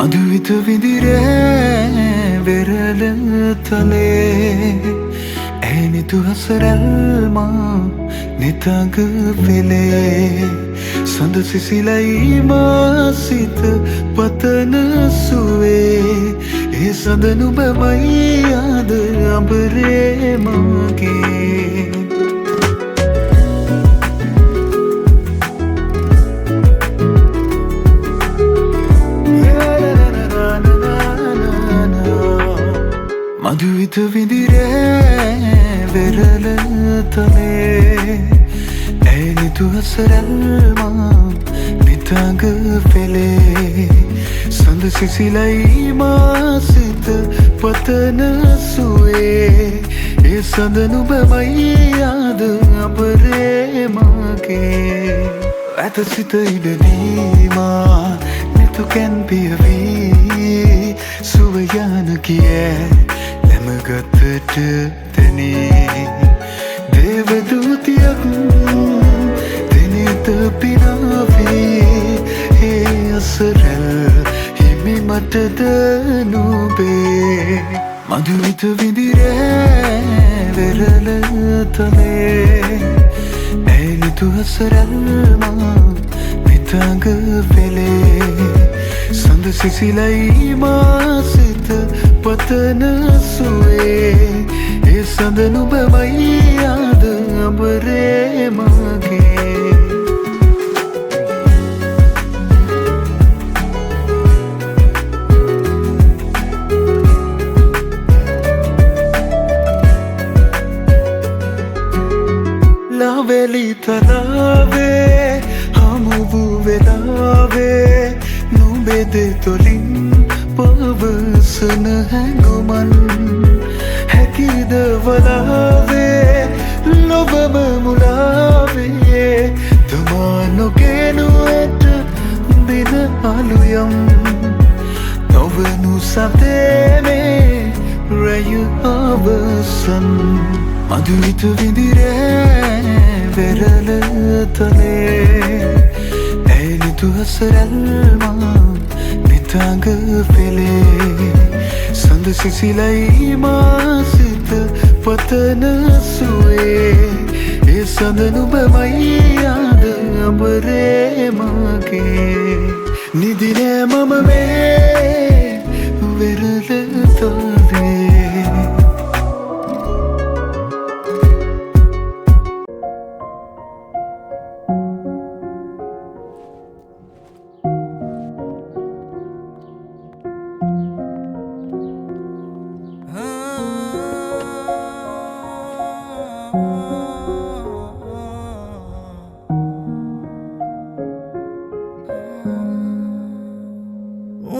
මధుවිත විදිරේ වෙරළ තලේ ඇනිතු හසරල්මා නිතග වෙලේ සඳ සිසිලයි මාසිත පතන සුවේ ඒ සඳ නුබමයි ආද අඹරේ මගේ මధුවිත විදිරේ වෙරළ තලේ ඇනිතු හසරල්මා නිතග වෙලේ සඳ සිසිලයි මාසිත පතන සුවේ ඒ සඳ නුබමයි ආද අඹරේ මගේ ඇත සිත ඉඩදීමා නිතුකැන් පියවී සුව යන කියේ ගතට තැනේ දේවදූතියක් දෙනෙත පිනාවේ ඒ අසරැල් හිමි මටද නුබේ මధుවිත විදිරේ වෙරළ තලේ ඇනිතු හසරල්මා නිතග වෙලේ සඳ සිසිලයි මාසිත පතන සුවේ ඒ සඳ නුබමයි ආද අඹරේ මගේ ලවෙලි තරාවේ හමු වූ වෙලාවේ නුඹෙද තොලින් පවසන හැඟුමන් හැකිද වලාවේ ලොබම මුලාවේ තමා නොගෙනු ඇත බින අලුයම් නොවනු සතේනේ රැය අවසන් මధుවිත විදිරේ වෙරළ තලේ ඇනිතු හසරල්මා නිතග වෙලේ සඳ සිසිලයි මාසිත පතන සුවේ ඒ සඳ නුබමයි ආද අඹරේ මගේ නිදිනෑ මම මේ වෙරළ තලේ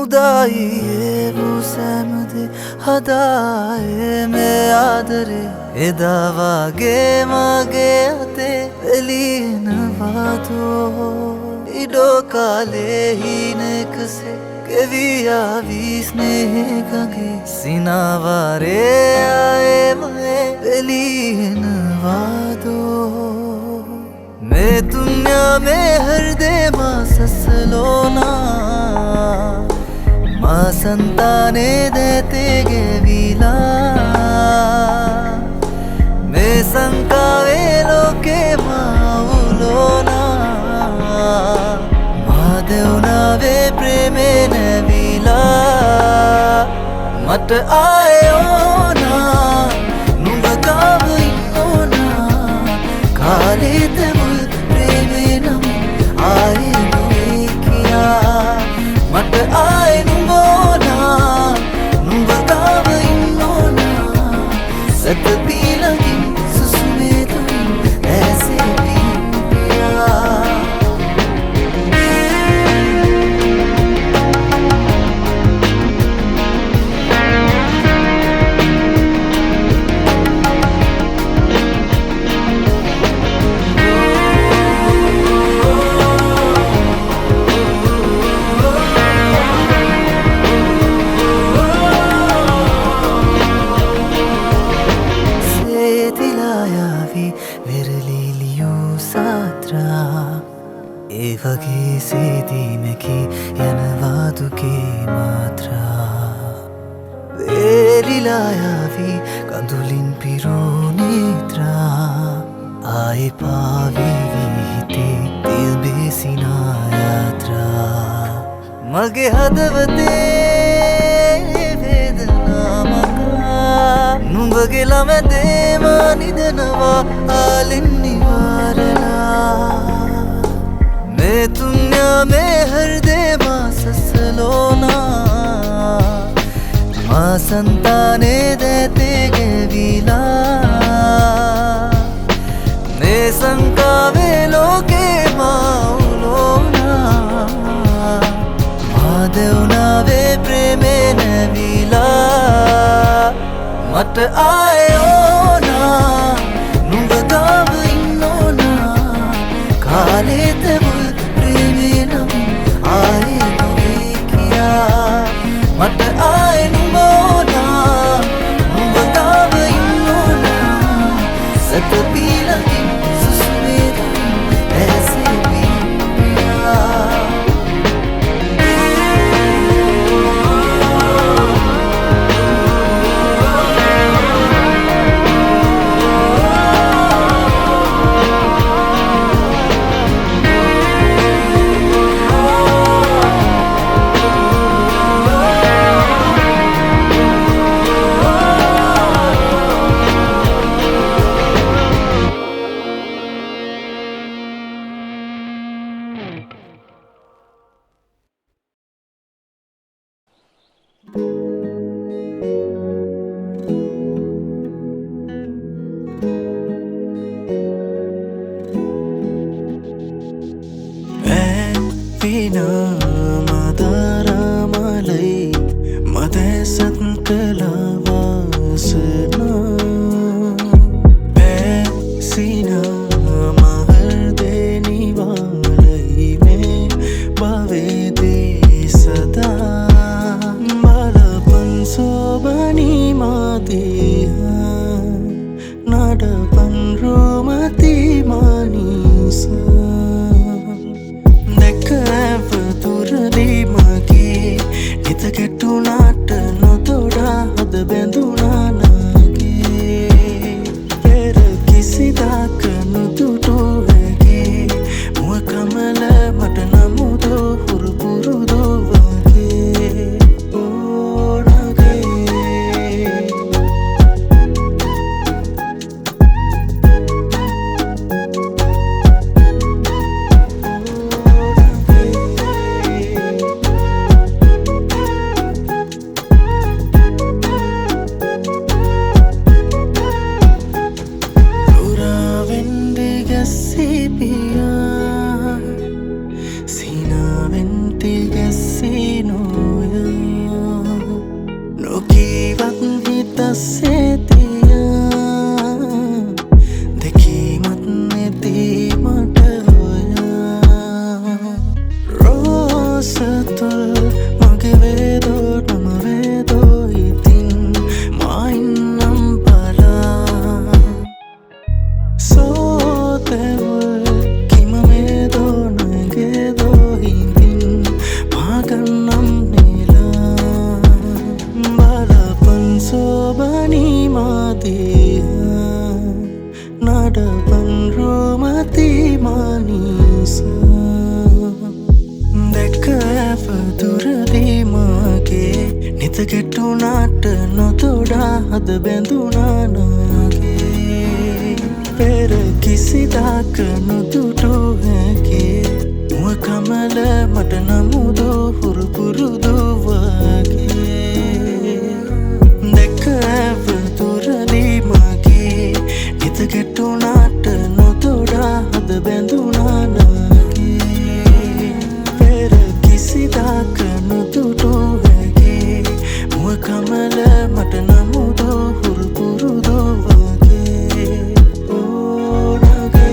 උදායියේ වූ සෑමදේ හදායේ මේ ආදරේ එදා වගේ මගේ අතේ එළිනවාදෝ ඉඩෝ කාලේ හීනෙකසේ ගෙවියාවී ස්නේහගගේ සිනාවාරේ ආයමයේ එළිනවාදෝ मैं दुनिया में हर दे माँ ससलोना माँ संताने देते गे विला मैं संकावे लोके माँ उलोना माँ देवना वे प्रेमे ने विला मत आयो ना नुंग काव इन्नोना काले तेमुल प्रेमेनम आए नुए किया मत आए नुंगोना नुंग काव इन्नोना सत पीलगी सुसुमे तुम ऐसे पिया ඒ වගේ සීදීමකි යනවා දුකේ මාත්‍රා වේලිලායාවී කඳුලින් පිරූ නේත්‍රා ආයෙ පාවිවී හිතේ දිල්බේසිනා යාත්‍රා මගේ හදවතේ වේදනා මකා නුඹගේ ළමැදේ මා නිදනවා ආලෙන් නිවාරලා मैं दुनिया में हर दे माँ ससलोना माँ संताने देते गे विला मैं संकावे लोके माँ उलोना माँ देवना वे प्रेमे न विला मत आयो ना नुंबगाव इन्नोना काले तेबुल आए किया मत आए नुमोना नुबताव इन्नोना सतपी लगी सुसुमेदा ऐसे भी Madaramalai Madesat kalavasna Besina mahardeni walai mein bavede sada Balapan sobani madiha Nadapan romati manisa කෙටුනාට නොතොඩා හද බැඳුනා නගේ පෙර කිසිදාක නොදුටු හැගේ මුව කමල මට නමුදෝ හුරු පුරුදෝ වගේ ඕනගේ Nadapan romati manisa Dekka duradi mage Nita kettunata notoda hada benduna nage Pera kisidaka nodudu hage Muwa kamala mata namudu huru purudu wage Dekka duradi mage Nita kettunata notoda hada benduna nage Pera kisidaka nodudu hage Muwa kamala mata namudu huru purudu wage Oh nage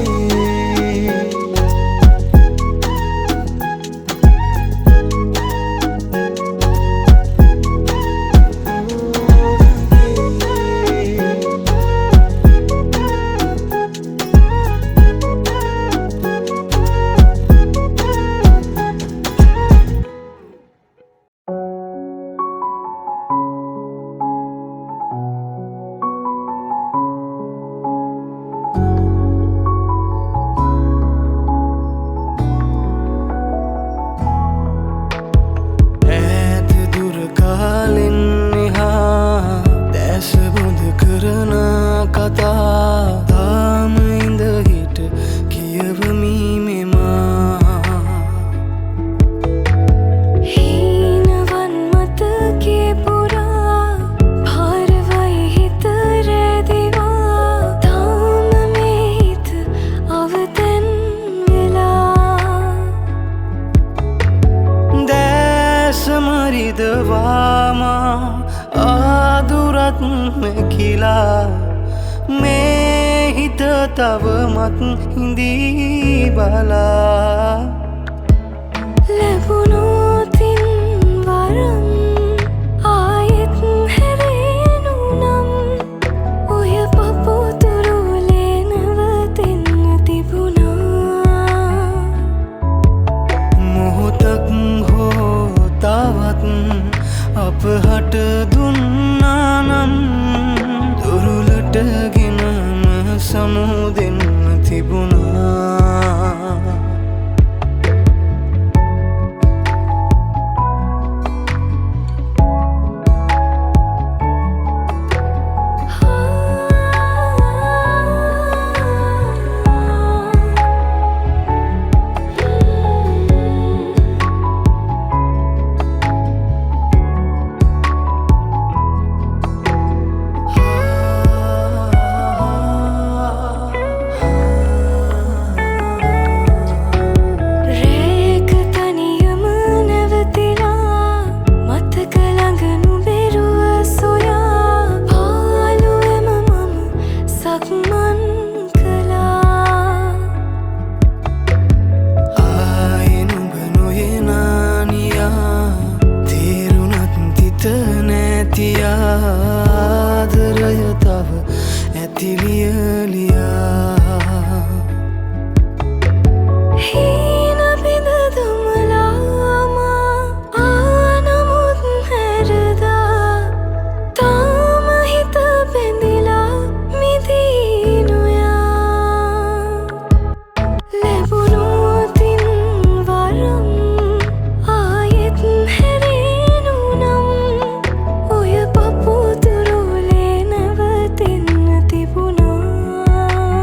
රිදවාමා ආදුරත් මැකිලා මේ හිත තවමත් හිඳී බලා ලැබුණෝතින් වරම් ආයෙත් හැරෙනු නම් ඔය පපුතුරුලේ නැවතෙන්න තිබුණා මොහොතක් හෝ තවත් අප හට දුන්නා නම් දුරුලටගෙනම සමුදෙන්න තිබුණා ආදරය තව ඇතිලියලියා හීන බිඳ දුමලාමා ආනමුත් හැරදා තාම හිත බැඳිලා මිදී නොයා ලැබුණෝතින් වරම් ආයෙත් හැරෙනු නම් ඔය පපුතුරුලේ නැවතෙන්න තිබුණා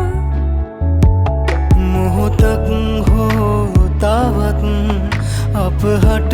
මොහොතක් හෝ තවත් අප හට